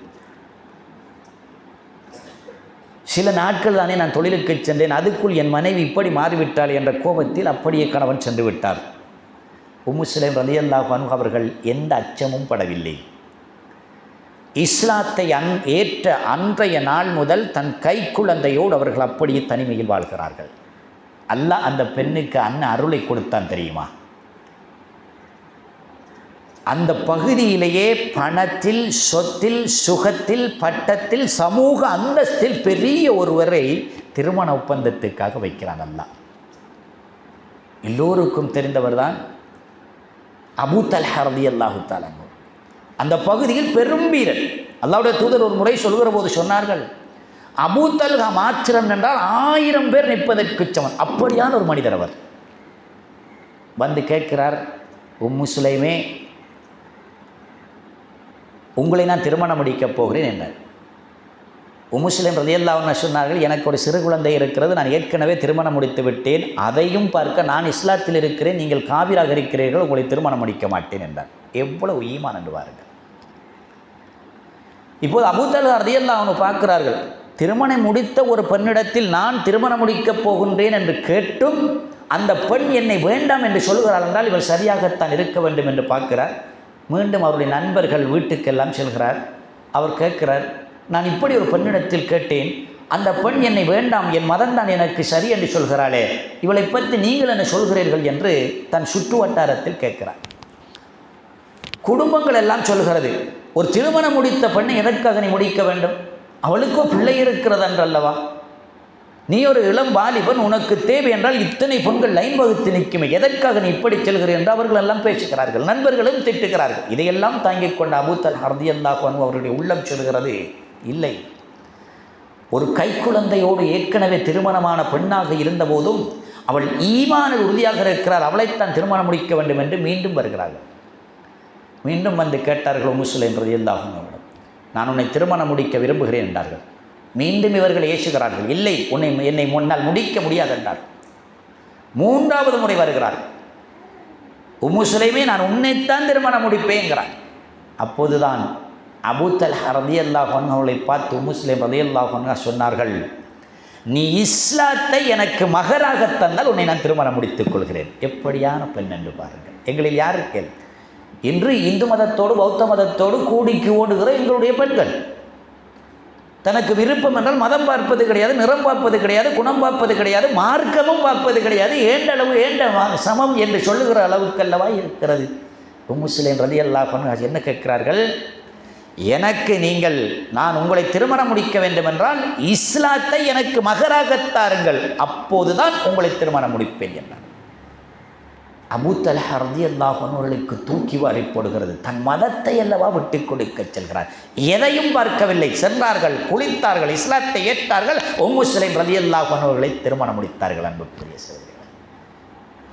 சில நாட்கள் தானே நான் தொழிலுக்கு சென்றேன், அதுக்குள் என் மனைவி இப்படி மாறிவிட்டாள் என்ற கோபத்தில் அப்படியே கணவன் சென்று விட்டார். உம்மு சுலைம் ரலியல்லாஹு அன்ஹா அவர்கள் எந்த அச்சமும் படவில்லை. இஸ்லாத்தை ஏற்ற அன்றைய நாள் முதல் தன் கைக்குழந்தையோடு அவர்கள் அப்படியே தனிமையில் வாழ்கிறார்கள். அல்லாஹ் அந்த பெண்ணுக்கு அருளை கொடுத்தான் தெரியுமா? அந்த பகுதியிலேயே பணத்தில், சொத்தில், சுகத்தில், பட்டத்தில், சமூக அந்தஸ்தில் பெரிய ஒருவரை திருமண ஒப்பந்தத்துக்காக வைக்கிறான் அல்லாஹ். எல்லோருக்கும் தெரிந்தவர் தான் அபூ தல்ஹா ரலியல்லாஹு தஆலா. அந்த பகுதியில் பெரும் வீரன். அல்லாஹ்வுடைய தூதர் ஒரு முறை சொல்கிற போது சொன்னார்கள், அபூ தல்ஹா மாத்திரம் என்றால் 1000 பேர் நிற்பதற்கு சமம். அப்படியான ஒரு மனிதர் அவர். வந்து கேட்கிறார், உம்மு சுலைமே, உங்களை நான் திருமணம் முடிக்கப் போகிறேன் என்றார். உம்மு சுலைம் ரலியல்லாஹு அன்ஹா சொன்னார்கள், எனக்கு ஒரு சிறு குழந்தை இருக்கிறது, நான் ஏற்கனவே திருமணம் முடித்து விட்டேன், அதையும் பார்க்க நான் இஸ்லாத்தில் இருக்கிறேன், நீங்கள் காபிராக இருக்கிறீர்கள், உங்களை திருமணம் முடிக்க மாட்டேன் என்றார். எவ்வளவு ஈமான் என்று பாருங்கள். இப்போது அபூ தல்ஹா ரலியல்லாஹு அன்ஹு பார்க்கிறார்கள், திருமணம் முடித்த ஒரு பெண்ணிடத்தில் நான் திருமணம் முடிக்கப் போகின்றேன் என்று கேட்டும் அந்த பெண் என்னை வேண்டாம் என்று சொல்கிறாள் என்றால் இவர் சரியாகத்தான் இருக்க வேண்டும் என்று பார்க்கிறார். மீண்டும் அவருடைய நண்பர்கள் வீட்டுக்கெல்லாம் செல்கிறார். அவர் கேட்கிறார், நான் இப்படி ஒரு பெண்ணிடத்தில் கேட்டேன், அந்த பெண் என்னை வேண்டாம், என் மதம் தான் எனக்கு சரி என்று சொல்கிறாளே, இவளை பற்றி நீங்கள் என்ன சொல்கிறீர்கள் என்று தன் சுற்று வட்டாரத்தில் கேட்கிறார். குடும்பங்கள் எல்லாம் சொல்கிறது, ஒரு திருமணம் முடித்த பெண்ணை எதற்காக நீ முடிக்க வேண்டும்? அவளுக்கோ பிள்ளை இருக்கிறது என்றல்லவா? நீ ஒரு இளம் வாலிபன், உனக்கு தேவை என்றால் இத்தனை பெண்கள் லைன் வகுத்து நிற்குமே, எதற்காக நீ இப்படி செல்கிறீர்கள் என்று அவர்கள் எல்லாம் பேசுகிறார்கள். நண்பர்களும் திட்டுகிறார்கள். இதையெல்லாம் தாங்கிக் கொண்ட அபூ தல்ஹா ரலியல்லாஹு அன்ஹு அவருடைய உள்ளம் சொல்கிறது, இல்லை, ஒரு கைக்குழந்தையோடு ஏற்கனவே திருமணமான பெண்ணாக இருந்தபோதும் அவள் ஈமானில் உறுதியாக இருக்கிறார், அவளைத்தான் திருமணம் முடிக்க வேண்டும் என்று மீண்டும் வருகிறார்கள். மீண்டும் வந்து கேட்டார்கள் உம்மு சுலைம் ரலியல்லாஹு அன்ஹா, நான் உன்னை திருமணம் முடிக்க விரும்புகிறேன் என்றார்கள். மீண்டும் இவர்கள் ஏசுகிறார்கள், இல்லை, என்னை முன்னால் முடிக்க முடியாது என்றார். மூன்றாவது முறை வருகிறார்கள், உம்மு சுலைமே, நான் உன்னைத்தான் திருமணம் முடிப்பேங்கிறார். அப்போதுதான் அபூ தல்ஹா ரலியல்லாஹு அன்ஹு அவளை பார்த்து உம்மு சுலைம் ரலியல்லாஹு அன்ஹா சொன்னார்கள், நீ இஸ்லாத்தை எனக்கு மகராக தந்தால் உன்னை நான் திருமணம் முடித்துக் கொள்கிறேன். எப்படியான பெண் என்று பாருங்கள். எங்களில் யாருக்கு இன்று இந்து மதத்தோடு பௌத்த மதத்தோடு கூடிக்கு ஓடுகிற எங்களுடைய பெண்கள், தனக்கு விருப்பம் என்றால் மதம் பார்ப்பது கிடையாது, நிறம் பார்ப்பது கிடையாது, குணம் பார்ப்பது கிடையாது, மார்க்கமும் பார்ப்பது கிடையாது, ஏண்டளவு ஏண்ட சமம் என்று சொல்லுகிற அளவுக்கல்லவா இருக்கிறது. உம்மு சுலைம் ரலியல்லாஹு அன்ஹா என்ன கேட்கிறார்கள், எனக்கு நான் உங்களை திருமணம் முடிக்க வேண்டும் என்றால் இஸ்லாத்தை எனக்கு மகராகத் தாருங்கள், அப்போதுதான் உங்களை திருமணம் முடிப்பேன் என்றார். அபூ தல்ஹா ரலியல்லாஹு அன்ஹு அவர்களுக்கு தூக்கி வாரி போடுகிறது. தன் மதத்தை அல்லவா விட்டு கொடுக்க செல்கிறார், எதையும் பார்க்கவில்லை. சென்றார்கள், குளித்தார்கள், இஸ்லாத்தை ஏற்றார்கள், உம்மு சுலைம் ரலியல்லாஹு அன்ஹு அவர்களை திருமணம் முடித்தார்கள். அன்புக்குரிய சகோதரர்களே,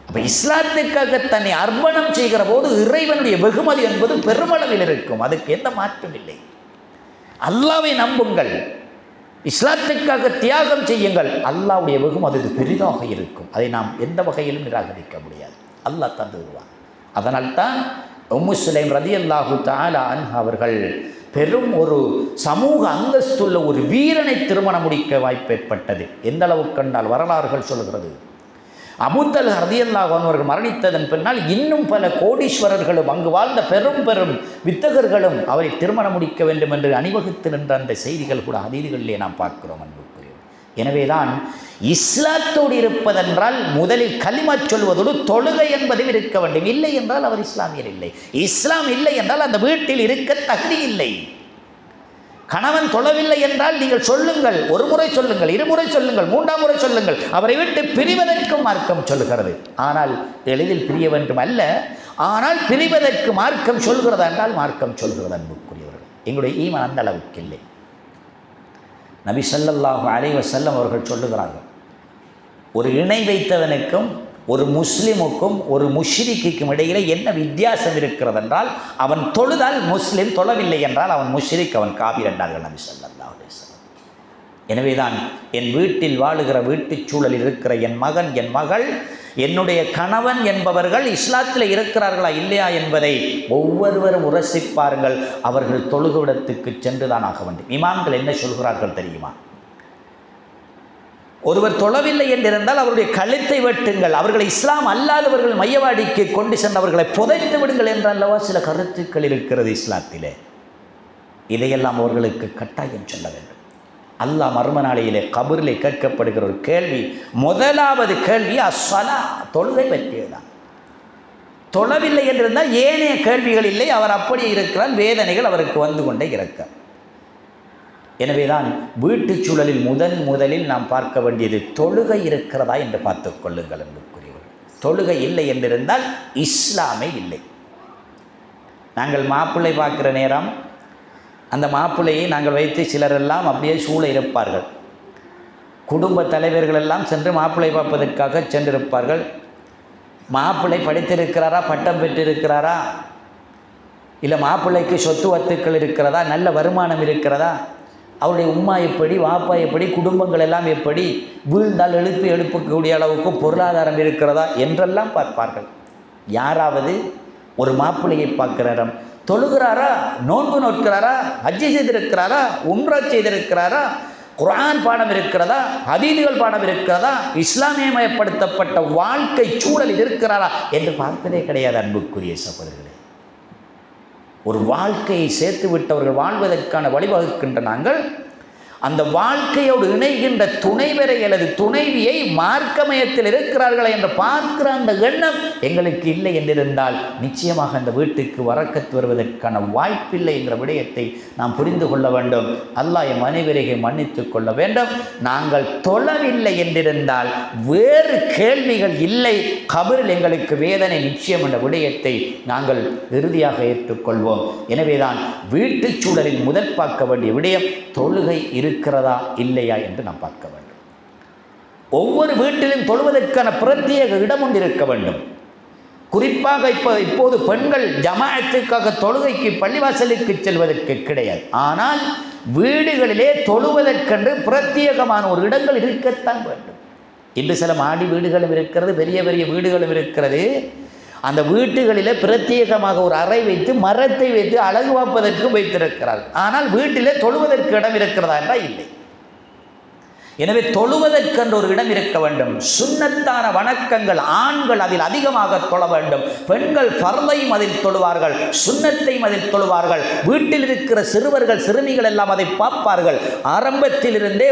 அப்போ இஸ்லாத்துக்காக தன்னை அர்ப்பணம் செய்கிற போது இறைவனுடைய வெகுமதி என்பது பெருமளவில் இருக்கும், அதுக்கு எந்த மாற்றம் இல்லை. அல்லாஹ்வை நம்புங்கள், இஸ்லாத்துக்காக தியாகம் செய்யுங்கள், அல்லாஹ்வுடைய வெகுமதி அது பெரிதாக இருக்கும். அதை நாம் எந்த வகையிலும் நிராகரிக்க முடியாது. அல்லாஹ் தந்துடுவான். அதனால்தான் உம்மு சுலைம் ரலியல்லாஹு தஆலா அன்ஹா அவர்கள் பெரும் ஒரு சமூக அந்தஸ்துள்ள ஒரு வீரனை திருமணம் முடிக்க வாய்ப்பு ஏற்பட்டது. எந்த அளவுக்கு கண்டால் வரலாறுகள் சொல்கிறது, அபூ தல்ஹா ரலியல்லாஹு அன்ஹு அவர்கள் மரணித்ததன் பின்னால் இன்னும் பல கோடீஸ்வரர்களும் அங்கு வாழ்ந்த பெரும் பெரும் வித்தகர்களும் அவரை திருமணம் முடிக்க வேண்டும் என்று அணிவகுத்து நின்ற அந்த செய்திகள் கூட ஹதீஸ்களிலே நாம் பார்க்கிறோம். அன்புக்குரிய, எனவேதான் இஸ்லாத்தோடு இருப்பதென்றால் முதலில் கலிமா சொல்வதோடு தொழுகை என்பதும் இருக்க வேண்டும். இல்லை என்றால் அவர் இஸ்லாமியர் இல்லை. இஸ்லாம் இல்லை என்றால் அந்த வீட்டில் இருக்க தகுதி இல்லை. கணவன் தொழவில்லை என்றால் நீங்கள் சொல்லுங்கள், ஒரு முறை சொல்லுங்கள், இருமுறை சொல்லுங்கள், மூன்றாம் முறை சொல்லுங்கள், அவரை விட்டு பிரிவதற்கும் மார்க்கம் சொல்லுகிறது. ஆனால் எளிதில் பிரிய வேண்டும் அல்ல, ஆனால் பிரிவதற்கு மார்க்கம் சொல்கிறதா என்றால் மார்க்கம் சொல்கிறது. அன்புக்குரியவர்கள், எங்களுடைய ஈமான் அந்த அளவுக்கு இல்லை. நபி ஸல்லல்லாஹு அலைஹி வஸல்லம் அவர்கள் சொல்லுகிறார்கள், ஒரு இணை வைத்தவனுக்கும் ஒரு முஸ்லிமுக்கும் ஒரு முஷ்ரிக்குக்கும் இடையிலே என்ன வித்தியாசம் இருக்கிறது என்றால், அவன் தொழுதால் முஸ்லிம், தொழவில்லை என்றால் அவன் முஷ்ரிக், அவன் காபிர் என்றார்கள் நபி ஸல்லல்லாஹு அலைஹி வஸல்லம். எனவேதான் என் வீட்டில் வாழுகிற வீட்டுச் சூழலில் இருக்கிற என் மகன், என் மகள், என்னுடைய கணவன் என்பவர்கள் இஸ்லாத்தில் இருக்கிறார்களா இல்லையா என்பதை ஒவ்வொருவரும் உரசிப்பார்கள். அவர்கள் தொழுகுவிடத்துக்கு சென்றுதான் ஆக வேண்டும். இமாம்கள் என்ன சொல்கிறார்கள் தெரியுமா? ஒருவர் தொழவில்லை என்றிருந்தால் அவருடைய கழுத்தை வெட்டுங்கள், அவர்களை இஸ்லாம் அல்லாதவர்கள் மையவாடிக்கு கொண்டு சென்றவர்களை புதைத்து விடுங்கள் என்றல்லவா சில கருத்துக்கள் இருக்கிறது இஸ்லாத்திலே. இதையெல்லாம் அவர்களுக்கு கட்டாயம் சொல்ல வேண்டும். அல்லாஹ் மர்ம நாளையிலே கபரிலே கேட்கப்படுகிற ஒரு கேள்வி, முதலாவது கேள்வி அஸ்ஸலா, தொழுகை பற்றியதுதான். தொழவில்லை என்றிருந்தால் ஏனைய கேள்விகள் இல்லை. அவர் அப்படி இருக்கிறார், வேதனைகள் அவருக்கு வந்து கொண்டே இருக்க. எனவேதான் வீட்டுச் சூழலில் முதலில் நாம் பார்க்க வேண்டியது தொழுகை இருக்கிறதா என்று பார்த்து கொள்ளுங்கள் என்பதற்குரியவர்கள். தொழுகை இல்லை என்றிருந்தால் இஸ்லாமே இல்லை. நாங்கள் மாப்பிள்ளை பார்க்குற நேரம் அந்த மாப்பிள்ளையை நாங்கள் வைத்து சிலரெல்லாம் அப்படியே சூழ இருப்பார்கள். குடும்ப தலைவர்கள் எல்லாம் சென்று மாப்பிள்ளை பார்ப்பதற்காக சென்றிருப்பார்கள். மாப்பிள்ளை படித்திருக்கிறாரா, பட்டம் பெற்றிருக்கிறாரா, இல்லை மாப்பிள்ளைக்கு சொத்து வத்துக்கள் இருக்கிறதா, நல்ல வருமானம் இருக்கிறதா, அவருடைய உம்மா எப்படி, வாப்பா எப்படி, குடும்பங்கள் எல்லாம் எப்படி, வீழ்ந்தால் எழுப்பக்கூடிய அளவுக்கு பொருளாதாரம் இருக்கிறதா என்றெல்லாம் பார்ப்பார்கள். யாராவது ஒரு மாப்பிள்ளையை பார்க்கிறாராம், தொழுகிறாரா, நோன்பு நோட்கிறாரா, ஹஜ்ஜி செய்திருக்கிறாரா, உம்ரா செய்திருக்கிறாரா, குர்ஆன் பாடம் இருக்கிறதா, ஹதீதுகள் பாடம் இருக்கிறதா, இஸ்லாமியமயப்படுத்தப்பட்ட வாழ்க்கை சூழலில் இருக்கிறாரா என்று பார்ப்பதே கிடையாது. அன்புக்குரிய சகோதரர்களே, ஒரு வாழ்க்கையை சேர்த்து விட்டவர்கள் வாழ்வதற்கான வழிவகுக்கின்ற நாங்கள் அந்த வாழ்க்கையோடு இணைகின்ற துணைவரை அல்லது துணைவியை மார்க்கமயத்தில் இருக்கிறார்களா என்று பார்க்கிற அந்த எண்ணம் எங்களுக்கு இல்லை என்றிருந்தால் நிச்சயமாக அந்த வீட்டுக்கு வரக்கத்து வருவதற்கான வாய்ப்பில்லை என்கிற விடயத்தை நாம் புரிந்து கொள்ள வேண்டும். அல்லாஹ் எம் அனைவரையும் மன்னித்து கொள்ள வேண்டும். நாங்கள் தொழவில்லை என்றிருந்தால் வேறு கேள்விகள் இல்லை, கபரில் எங்களுக்கு வேதனை நிச்சயம் என்ற விடயத்தை நாங்கள் இறுதியாக ஏற்றுக்கொள்வோம். எனவேதான் வீட்டுச் சூழலில் முதல் பார்க்க வேண்டிய விடயம் தொழுகை இருக்கிறதா இல்லையா என்று நாம் பார்க்க வேண்டும். ஒவ்வொரு வீட்டிலும் தொழுவதற்கான பிரத்யேக இடம் ஒன்று இருக்க வேண்டும். குறிப்பாக இப்போது பெண்கள் ஜமாஅத்துக்காக தொழுகைக்கு பள்ளிவாசலுக்கு செல்வதற்கு கிடையாது. ஆனால் வீடுகளிலே தொழுவதற்கென்று பிரத்யேகமான ஒரு இடங்கள் இருக்கத்தான் வேண்டும். இன்று சில மாடி வீடுகளும் இருக்கிறது, பெரிய பெரிய வீடுகளும் இருக்கிறது. அந்த வீட்டுகளிலே பிரத்யேகமாக ஒரு அறை வைத்து மரத்தை வைத்து அழகு பார்ப்பதற்கு வைத்திருக்கிறார்கள். ஆனால் வீட்டிலே தொழுவதற்கு இடம் இருக்கிறதா என்றால் இல்லை. எனவே தொழுவதற்கென்று ஒரு இடம் இருக்க வேண்டும். சுன்னத்தான வணக்கங்கள் ஆண்கள் அதில் அதிகமாக தொழ வேண்டும். பெண்கள் ஃபர்லையும் அதில் தொழுவார்கள், சுன்னத்தையும் அதில் தொழுவார்கள். வீட்டில் இருக்கிற சிறுவர்கள் சிறுமிகள் எல்லாம் அதை பார்ப்பார்கள். ஆரம்பத்திலிருந்தே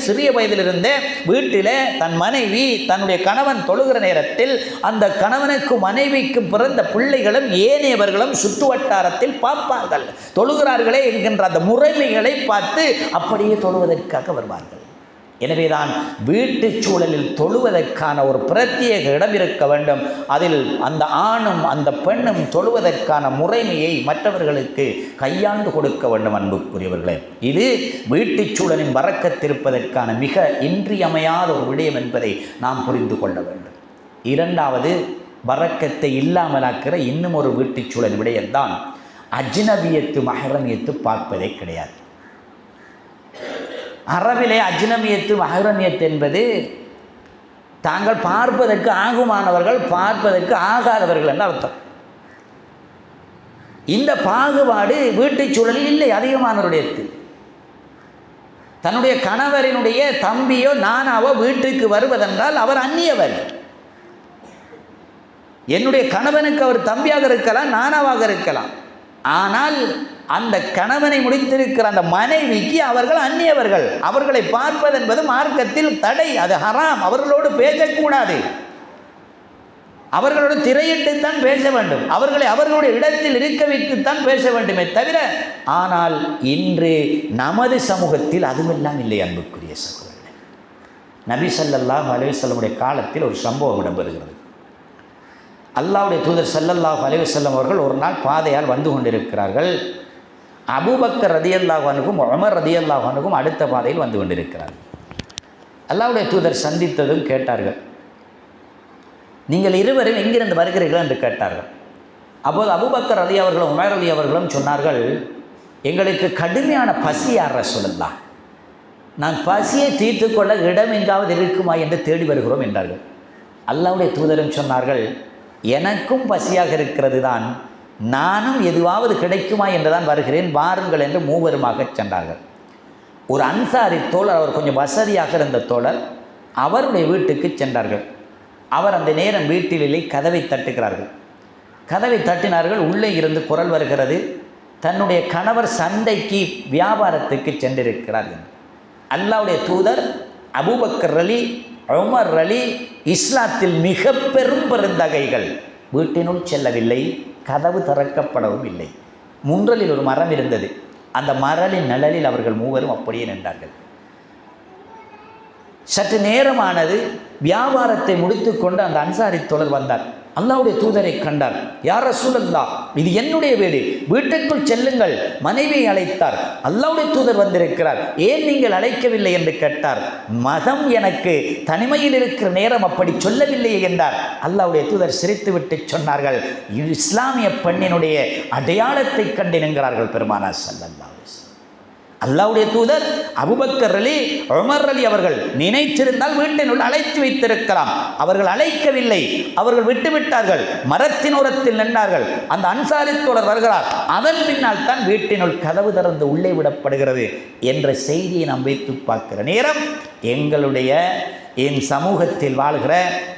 சிறிய வயதிலிருந்தே வீட்டிலே தன் மனைவி தன்னுடைய கணவன் தொழுகிற நேரத்தில் அந்த கணவனுக்கும் மனைவிக்கும் பிறந்த பிள்ளைகளும் ஏனையவர்களும் சுற்று வட்டாரத்தில் பார்ப்பார்கள். தொழுகிறார்களே என்கின்ற அந்த முறைமைகளை பார்த்து அப்படியே தொழுவதற்காக வருவார்கள். எனவேதான் வீட்டுச் சூழலில் தொழுவதற்கான ஒரு பிரத்யேக இடம் இருக்க வேண்டும். அதில் அந்த ஆணும் அந்த பெண்ணும் தொழுவதற்கான முறைமையை மற்றவர்களுக்கு கையாண்டு கொடுக்க வேண்டும். அன்புக்குரியவர்களே, இது வீட்டுச் சூழலின் பரக்கத்திருப்பதற்கான மிக இன்றியமையாத ஒரு விடயம் என்பதை நாம் புரிந்து கொள்ள வேண்டும். இரண்டாவது, பரக்கத்தை இல்லாமலாக்கிற இன்னும் ஒரு வீட்டுச் சூழல் விடயம்தான் அஜ்னபியத்து மஹரமியத்து பார்ப்பதே கிடையாது. அரபிலே அஜ்னமியத்து மஹரமியத்து என்பது தாங்கள் பார்ப்பதற்கு ஆகுமானவர்கள், பார்ப்பதற்கு ஆகாதவர்கள் என்று அர்த்தம். இந்த பாகுபாடு வீட்டுச் சூழலில் இல்லை. அதிகமானவருடையத்தில் தன்னுடைய கணவரினுடைய தம்பியோ நானாவோ வீட்டுக்கு வருவதென்றால் அவர் அந்நியவர். என்னுடைய கணவனுக்கு அவர் தம்பியாக இருக்கலாம், நானாவாக இருக்கலாம். ஆனால் அந்த கணவனை முடித்திருக்கிற அந்த மனைவிக்கு அவர்கள் அந்நியவர்கள். அவர்களை பார்ப்பது என்பது மார்க்கத்தில் தடை, அது ஹராம். அவர்களோடு பேசக்கூடாது, அவர்களோடு திரையிட்டுத்தான் பேச வேண்டும், அவர்களை அவர்களுடைய இடத்தில் இருக்க வைத்துத்தான் பேச வேண்டுமே தவிர. ஆனால் இன்று நமது சமூகத்தில் அதுவெல்லாம் இல்லை. அன்புக்குரிய சகோதரர்களே, நபி ஸல்லல்லாஹு அலைஹி வஸல்லமுடைய காலத்தில் ஒரு சம்பவம் இடம்பெறுகிறது. அல்லாஹ்வுடைய தூதர் ஸல்லல்லாஹு அலைஹி வஸல்லம் அவர்கள் ஒரு நாள் பாதையால் வந்து கொண்டிருக்கிறார்கள். அபூபக்கர் ரதியல்லாஹு அன்ஹுவும் உமர் ரதியல்லாஹு அன்ஹுவும் அடுத்த பாதையில் வந்து கொண்டிருக்கிறார்கள். அல்லாஹ்வுடைய தூதர் சந்தித்ததும் கேட்டார்கள், நீங்கள் இருவரும் எங்கிருந்து வருகிறீர்கள் என்று கேட்டார்கள். அப்போது அபூபக்கர் ரதி அவர்களும் உமர் ரதி அவர்களும் சொன்னார்கள், எங்களுக்கு கடுமையான பசி யார் ரசூலுல்லாஹ், நான் பசியை தீர்த்து கொள்ள இடம் எங்காவது இருக்குமா என்று தேடி வருகிறோம் என்றார்கள். அல்லாஹ்வுடைய தூதரும் சொன்னார்கள், எனக்கும் பசியாக இருக்கிறது தான், நானும் எதுவாவது கிடைக்குமா என்றுதான் வருகிறேன், வாருங்கள் என்று மூவருமாக சென்றார்கள். ஒரு அன்சாரி தோழர், அவர் கொஞ்சம் வசதியாக இருந்த தோழர், அவருடைய வீட்டுக்கு சென்றார்கள். அவர் அந்த நேரம் வீட்டில் இல்லை, கதவை தட்டுகிறார்கள். கதவை தட்டினார்கள். உள்ளே இருந்து குரல் வருகிறது, தன்னுடைய கணவர் சந்தைக்கு வியாபாரத்துக்கு சென்றிருக்கிறார் என்று. அல்லாஹ்வுடைய தூதர் அபூபக்கர் அலி, உமர் அலி, இஸ்லாத்தில் மிக பெரும் பெருந்தகைகள் வீட்டினுள் செல்லவில்லை, கதவு திறக்கப்படவும் இல்லை. முன்றலில் ஒரு மரம் இருந்தது, அந்த மரலின் நிழலில் அவர்கள் மூவரும் அப்படியே நின்றார்கள். சற்று நேரமானது. வியாபாரத்தை முடித்து கொண்டு அந்த அன்சாரி தோழர் வந்தார். அல்லாஹ்வுடைய தூதரை கண்டார். யா ரசூலல்லாஹ், இது என்னுடைய வீடு, வீட்டுக்குள் செல்லுங்கள். மனைவியை அழைத்தார். அல்லாஹ்வுடைய தூதர் வந்திருக்கிறார், ஏன் நீங்கள் அழைக்கவில்லை என்று கேட்டார். மதம் எனக்கு தனிமையில் இருக்கிற நேரம் அப்படி சொல்லவில்லையே என்றார். அல்லாஹ்வுடைய தூதர் சிரித்துவிட்டு சொன்னார்கள், இஸ்லாமிய பெண்ணினுடைய அடையாளத்தை கண்டிருக்கிறார்கள் பெருமானார் ஸல்லல்லாஹு அலைஹி வஸல்லம். அல்லாஹ்வுடைய தூதர் அபூபக்கர் அலி, உமர் அலி அவர்கள் நினைத்திருந்தால் வீட்டினுள் அழைத்து வைத்திருக்கலாம். அவர்கள் அழைக்கவில்லை, அவர்கள் விட்டுவிட்டார்கள். மரத்தின் ஓரத்தில் நின்றார்கள். அந்த அன்சாரி தோழர் வருகிறார். அதன் பின்னால் தான் வீட்டினுள் கதவு திறந்து உள்ளே விடப்படுகிறது என்ற செய்தியை நாம் வைத்து பார்க்கிற நேரம், என் சமூகத்தில் வாழ்கிற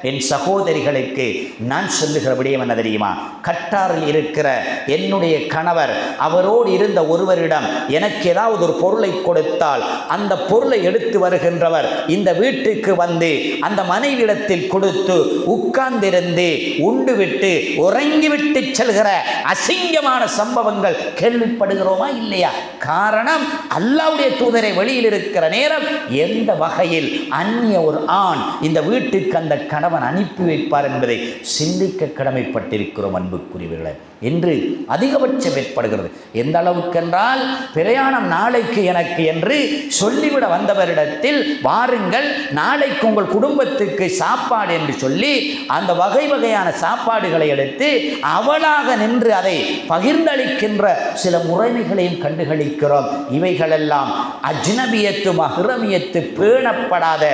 என் சகோதரிகளுக்கு நான் சொல்லுகிற விடயம் என்ன தெரியுமா? கட்டாரில் இருக்கிற என்னுடைய கணவர் அவரோடு இருந்த ஒருவரிடம் எனக்கு ஏதாவது ஒரு பொருளை கொடுத்தால், அந்த பொருளை எடுத்து வருகின்றவர் இந்த வீட்டுக்கு வந்து அந்த மனைவிடத்தில் கொடுத்து உட்கார்ந்திருந்து உண்டுவிட்டு உறங்கிவிட்டு செல்கிற அசிங்கமான சம்பவங்கள் கேள்விப்படுகிறோமா இல்லையா? காரணம், அல்லாஹ்வுடைய தூதரை வெளியில் இருக்கிற நேரம் எந்த வகையில் அந்நிய ஒரு ஆண் இந்த வீட்டுக்கு அந்த கணவன் அனுப்பி வைப்பார் என்பதை சிந்திக்க கடமைப்பட்டிருக்கிறோம் அன்புக்குரியவர்களே. என்று அதிகபட்சம் ஏற்படுகிறது. எந்த அளவுக்கென்றால், பிரயாணம் நாளைக்கு எனக்கு என்று சொல்லிவிட வந்தவரிடத்தில், வாருங்கள் நாளைக்கு உங்கள் குடும்பத்துக்கு சாப்பாடு என்று சொல்லி அந்த வகை வகையான சாப்பாடுகளை எடுத்து அவளாக நின்று அதை பகிர்ந்தளிக்கின்ற சில முறைமைகளையும் கண்டுகளிக்கிறோம். இவைகளெல்லாம் அஜ்னபியத்து மஹ்ரமியத்து பேணப்படாத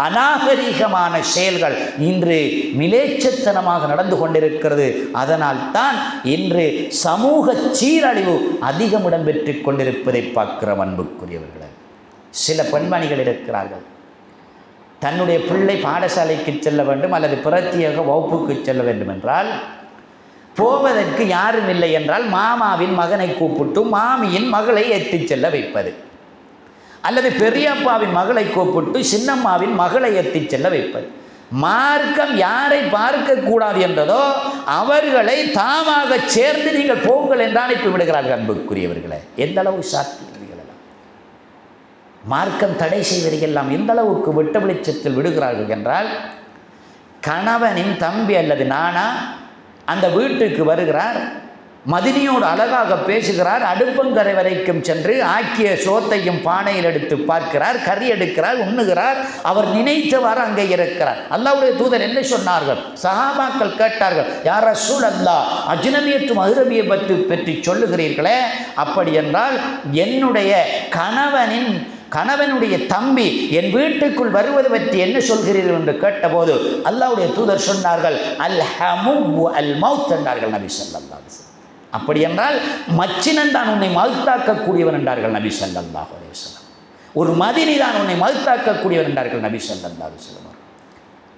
அநாகரிகமான செயல்கள் இன்று மிலேச்சத்தனமாக நடந்து கொண்டிருக்கிறது. அதனால் தான் இன்று சமூக சீரழிவு அதிகம் இடம்பெற்றுக் கொண்டிருப்பதை பார்க்கிற அன்புக்குரியவர்களே. சில பெண்மணிகள் இருக்கிறார்கள், தன்னுடைய பிள்ளை பாடசாலைக்கு செல்ல வேண்டும் அல்லது பிரத்யேக வகுப்புக்கு செல்ல வேண்டும் என்றால் போவதற்கு யாரும் இல்லை என்றால் மாமாவின் மகனை கூப்பிட்டு மாமியின் மகளை ஏற்றிச் செல்ல வைப்பது, அல்லது பெரியப்பாவின் மகளை கூப்பிட்டு சின்னம்மாவின் மகளை ஏற்றிச் செல்ல வைப்பது. மார்க்கம் யாரை பார்க்கக்கூடாது என்றதோ அவர்களை தாமாக சேர்ந்து நீங்கள் போங்கள் என்று அனுப்பி விடுகிறார்கள். அன்புக்குரியவர்களே, எந்த அளவு சாத்தியங்களெல்லாம் மார்க்கம் தடை செய்வதையெல்லாம் எந்த அளவுக்கு வெட்ட வெளிச்சத்தில் விடுகிறார்கள் என்றால், கணவனின் தம்பி அல்லது நானா அந்த வீட்டுக்கு வருகிறார், மதினியோடு அழகாக பேசுகிறார், அடுப்பங்கரை வரைக்கும் சென்று ஆக்கிய சோத்தையும் பானையில் எடுத்து பார்க்கிறார், கறி எடுக்கிறார், உண்ணுகிறார். அவர் நினைத்தவாறு அங்கே இருக்கிறார். அல்லாஹ்வுடைய தூதர் என்ன சொன்னார்கள்? சஹாபாக்கள் கேட்டார்கள், யா ரசூலல்லாஹ், அஜ்னபியத்து மஹ்ரமியத்து பற்றி சொல்லுகிறீர்களே, அப்படி என்றால் என்னுடைய கணவனுடைய தம்பி என் வீட்டுக்குள் வருவது பற்றி என்ன சொல்கிறீர்கள் என்று கேட்டபோது அல்லாஹ்வுடைய தூதர் சொன்னார்கள், அல் ஹமு அல் மௌத் என்றார்கள் நபி ஸல்லல்லாஹு அலைஹி வஸல்லம். அப்படி என்றால் மச்சினன் தான் உன்னை மௌத்தாக்கக்கூடியவன் என்றார்கள் நபி ஸல்லல்லாஹு அலைஹி வஸல்லம். ஒரு மதினி தான் உன்னை மௌத்தாக்கக்கூடியவன் என்றார்கள் நபி ஸல்லல்லாஹு அலைஹி வஸல்லம்.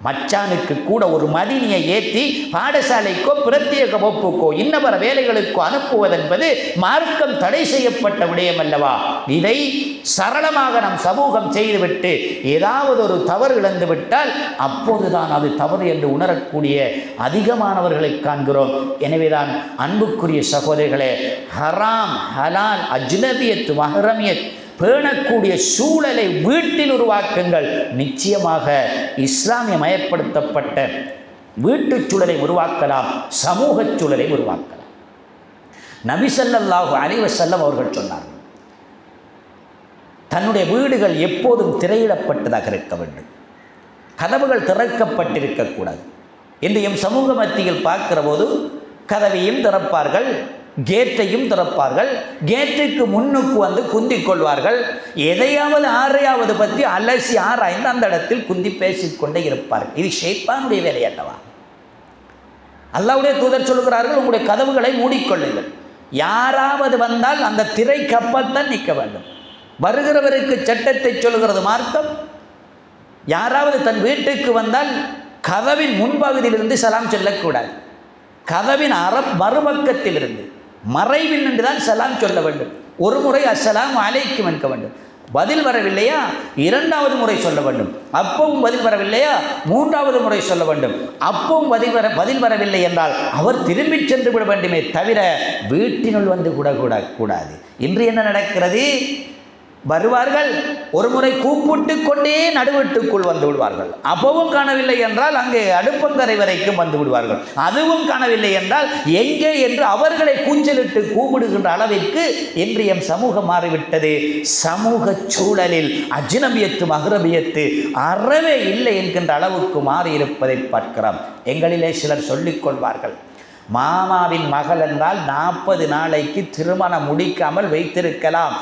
மச்சானுக்கு கூட ஒரு மதினியை ஏற்றி பாடசாலைக்கோ பிரத்யேக வகுப்புக்கோ இன்னவர வேலைகளுக்கோ அனுப்புவதென்பது மார்க்கம் தடை செய்யப்பட்ட விடயம் அல்லவா? இதை சரளமாக நம் சமூகம் செய்துவிட்டு ஏதாவது ஒரு தவறு இழந்து விட்டால் அப்போதுதான் அது தவறு என்று உணரக்கூடிய அதிகமானவர்களை காண்கிறோம். எனவேதான் அன்புக்குரிய சகோதரிகளே, ஹராம் ஹலால் அஜ்னபியத் மஹ்ரமியத் பேணக்கூடிய சூழலை வீட்டில் உருவாக்குங்கள். நிச்சயமாக இஸ்லாமிய மயப்படுத்தப்பட்ட வீட்டுச் சூழலை உருவாக்கலாம், சமூக சூழலை உருவாக்கலாம். நபி ஸல்லல்லாஹு அலைஹி வஸல்லம் அவர்கள் சொன்னார்கள், தன்னுடைய வீடுகள் எப்போதும் திரையிடப்பட்டதாக இருக்க வேண்டும், கதவுகள் திறக்கப்பட்டிருக்கக்கூடாது. இன்று எம் சமூக மத்தியில் பார்க்கிற போது கதவையும் திறப்பார்கள், கேட்டையும் திறப்பார்கள், கேட்டுக்கு முன்னுக்கு வந்து குந்திக் கொள்வார்கள், எதையாவது ஆரையாவது பற்றி அலசி ஆராய்ந்து அந்த இடத்தில் குந்தி பேசிக்கொண்டே இருப்பார்கள். இது ஷைத்தானுடைய வேலை அல்லவா? அல்லாஹ்வுடைய தூதர் சொல்கிறார்கள், உங்களுடைய கதவுகளை மூடிக்கொள்ளுங்கள். யாராவது வந்தால் அந்த திரைக்கு அப்பால்தான் நிற்க வேண்டும். வருகிறவருக்கு சட்டத்தை சொல்கிறது மார்க்கம். யாராவது தன் வீட்டுக்கு வந்தால் கதவின் முன்பகுதியிலிருந்து சலாம் சொல்லக்கூடாது. கதவின் மறுபக்கத்திலிருந்து மறைவில் நின்று தான் சலாம் சொல்ல வேண்டும். ஒரு முறை அஸ்ஸலாமு அலைக்கும் என்க வேண்டும். பதில் வரவில்லையா இரண்டாவது முறை சொல்ல வேண்டும். அப்பவும் பதில் வரவில்லையா மூன்றாவது முறை சொல்ல வேண்டும். அப்பவும் பதில் வரவில்லை என்றால் அவர் திரும்பி சென்று விட வேண்டுமே தவிர வீட்டினுள் வந்து கூடாது. இன்று என்ன நடக்கிறது? வருவார்கள், ஒரு முறை கூப்பிட்டு கொண்டே நடுவீட்டுக்குள் வந்து விடுவார்கள். அப்பவும் காணவில்லை என்றால் அங்கே அடுப்பங்கரை வரைக்கும் வந்து விடுவார்கள். அதுவும் காணவில்லை என்றால் எங்கே என்று அவர்களை கூச்சலிட்டு கூப்பிடுகின்ற அளவிற்கு இன்றைய சமூகம் மாறிவிட்டது. சமூக சூழலில் அஜ்னபியத்து மஹ்ரபியத்து அறவே இல்லை என்கின்ற அளவுக்கு மாறியிருப்பதை பார்க்கிறோம். எங்களிலே சிலர் சொல்லிக் கொள்வார்கள், மாமாவின் மகள் என்றால் 40 நாளைக்கு திருமணம் முடிக்காமல் வைத்திருக்கலாம்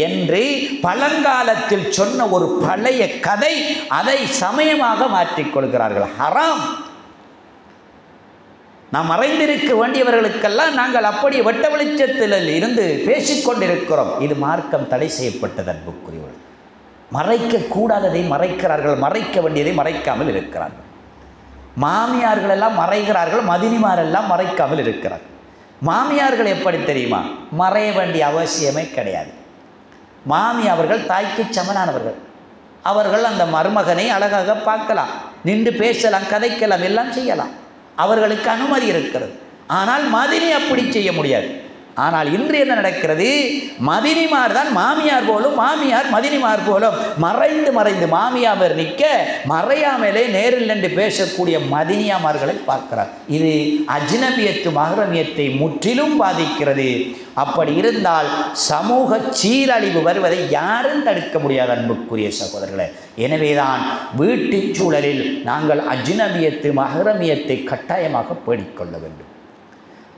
என்று பழங்காலத்தில் சொன்ன ஒரு பழைய கதை, அதை சமயமாக மாற்றிக்கொள்கிறார்கள். ஹராம். நாம் மறைந்திருக்க வேண்டியவர்களுக்கெல்லாம் நாங்கள் அப்படி வெட்ட வெளிச்சத்தில் இருந்து பேசிக்கொண்டிருக்கிறோம். இது மார்க்கம் தடை செய்யப்பட்டது. அன்புக்குரியவர்கள், மறைக்க கூடாததை மறைக்கிறார்கள், மறைக்க வேண்டியதை மறைக்காமல் இருக்கிறார்கள். மாமியார்கள் எல்லாம் மறைகிறார்கள், மதினிமாரெல்லாம் மறைக்காமல் இருக்கிறார். மாமியார்கள் எப்படி தெரியுமா? மறைய வேண்டிய அவசியமே கிடையாது. மாமி அவர்கள் தாய்க்கு சமனானவர்கள். அவர்கள் அந்த மருமகனை அழகாக பார்க்கலாம், நின்று பேசலாம், கதைக்கலாம், எல்லாம் செய்யலாம். அவர்களுக்கு அனுமதி இருக்கிறது. ஆனால் மதினி அப்படி செய்ய முடியாது. ஆனால் இன்று என்ன நடக்கிறது? மதினிமார் தான் மாமியார் போலும், மாமியார் மதினிமார் போலும் மறைந்து மாமியார் நிற்க மறையாமலே நேரில் நின்று பேசக்கூடிய மதினியாமார்களை பார்க்கிறார். இது அஜ்னபியத்து மஹ்ரமியத்தை முற்றிலும் பாதிக்கிறது. அப்படி இருந்தால் சமூக சீரழிவு வருவதை யாரும் தடுக்க முடியாது. அன்புக்குரிய சகோதரர்களே, எனவேதான் வீட்டு சூழலில் நாங்கள் அஜ்னபியத்து மஹ்ரமியத்தை கட்டாயமாக பேணிக்கொள்ள வேண்டும்.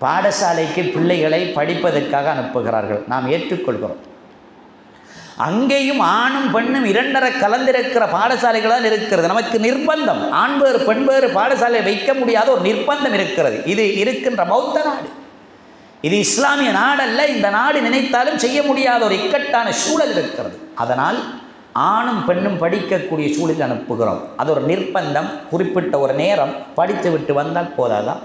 பாடசாலைக்கு பிள்ளைகளை படிப்பதற்காக அனுப்புகிறார்கள், நாம் ஏற்றுக்கொள்கிறோம். அங்கேயும் ஆணும் பெண்ணும் இரண்டரை கலந்திருக்கிற பாடசாலைகளால் இருக்கிறது. நமக்கு நிர்பந்தம், ஆண் வேறு பெண் வேறு பாடசாலை வைக்க முடியாத ஒரு நிர்பந்தம் இருக்கிறது. இது இருக்கின்ற பௌத்த நாடு, இது இஸ்லாமிய நாடல்ல. இந்த நாடு நினைத்தாலும் செய்ய முடியாத ஒரு இக்கட்டான சூழல் இருக்கிறது. அதனால் ஆணும் பெண்ணும் படிக்கக்கூடிய சூழலில் அனுப்புகிறோம். அது ஒரு நிர்பந்தம். குறிப்பிட்ட ஒரு நேரம் படித்து விட்டு வந்தால் போதாதான்?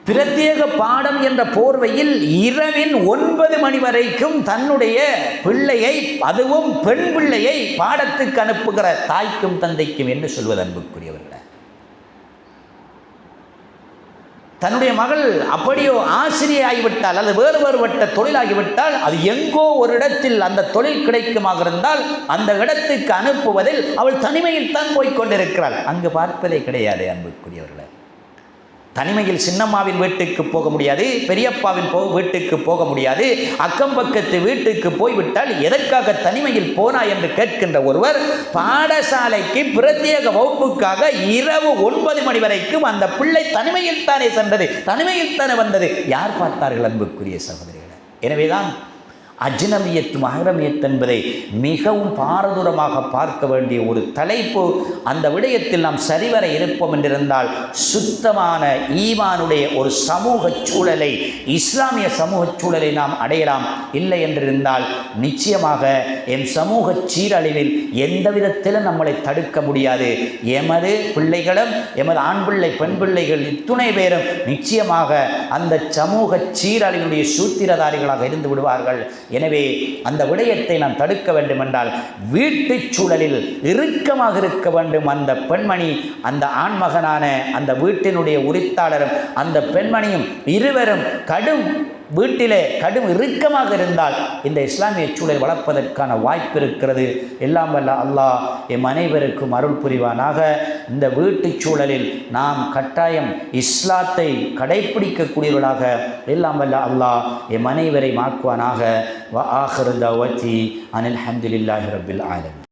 பிரத்யேக பாடம் என்ற போர்வையில் இரவின் 9 மணி வரைக்கும் தன்னுடைய பிள்ளையை, அதுவும் பெண் பிள்ளையை பாடத்துக்கு அனுப்புகிற தாய்க்கும் தந்தைக்கும் என்ன சொல்வது? அன்புக்குரியவர்களே, தன்னுடைய மகள் அப்படியோ ஆசிரியராகிவிட்டால் அல்லது வேறுபட்ட தொழிலாகிவிட்டால், அது எங்கோ ஒரு இடத்தில் அந்த தொழில் கிடைக்குமாக இருந்தால் அந்த இடத்துக்கு அனுப்புவதில் அவள் தனிமையில் தான் போய்கொண்டிருக்கிறாள். அங்கு பார்ப்பதே கிடையாது. அன்புக்குரியவர்களே, தனிமையில் சின்னம்மாவின் வீட்டுக்கு போக முடியாது, பெரியப்பாவின் வீட்டுக்கு போக முடியாது. அக்கம் பக்கத்து வீட்டுக்கு போய்விட்டால் எதற்காக தனிமையில் போனா என்று கேட்கின்ற ஒருவர் பாடசாலைக்கு பிரத்யேக வகுப்புக்காக இரவு 9 மணி வரைக்கும் அந்த பிள்ளை தனிமையில் தானே சென்றது, தனிமையில் தானே வந்தது. யார் பார்த்தார்கள்? அன்புக்குரிய சகோதரிகளே, எனவேதான் அஜ்னபியத் மஹ்ரமியத் என்பதை மிகவும் பாரதூரமாக பார்க்க வேண்டிய ஒரு தலைப்பு. அந்த விடயத்தில் நாம் சரிவர இருப்போம் என்றிருந்தால் சுத்தமான ஈமானுடைய ஒரு சமூக சூழலை, இஸ்லாமிய சமூக சூழலை நாம் அடையலாம். இல்லை என்றிருந்தால் நிச்சயமாக எம் சமூக சீரழிவில் எந்த விதத்திலும் நம்மளை தடுக்க முடியாது. எமது பிள்ளைகளும், எமது ஆண் பிள்ளை பெண் பிள்ளைகள் இத்துணை பேரும் நிச்சயமாக அந்த சமூக சீரழிவுடைய சூத்திரதாரிகளாக இருந்து விடுவார்கள். எனவே அந்த விடயத்தை நாம் தடுக்க வேண்டும் என்றால் வீட்டு சூழலில் இறுக்கமாக இருக்க வேண்டும். அந்த பெண்மணி, அந்த ஆண்மகனான அந்த வீட்டினுடைய உரித்தாளரும் அந்த பெண்மணியும் இருவரும் வீட்டிலே கடும் இறுக்கமாக இருந்தால் இந்த இஸ்லாமிய சூழலை வளர்ப்பதற்கான வாய்ப்பு இருக்கிறது. எல்லாம் வல்ல அல்லாஹ் எம் அனைவருக்கும் அருள் புரிவானாக. இந்த வீட்டு சூழலில் நாம் கட்டாயம் இஸ்லாத்தை கடைப்பிடிக்கக்கூடியவர்களாக எல்லாம் வல்ல அல்லாஹ் எம் அனைவரை மாக்குவானாக. வ ஆகிரு தஅவதி அனில் ஹம்துலில்லாஹி ரப்பில் ஆலமீன்.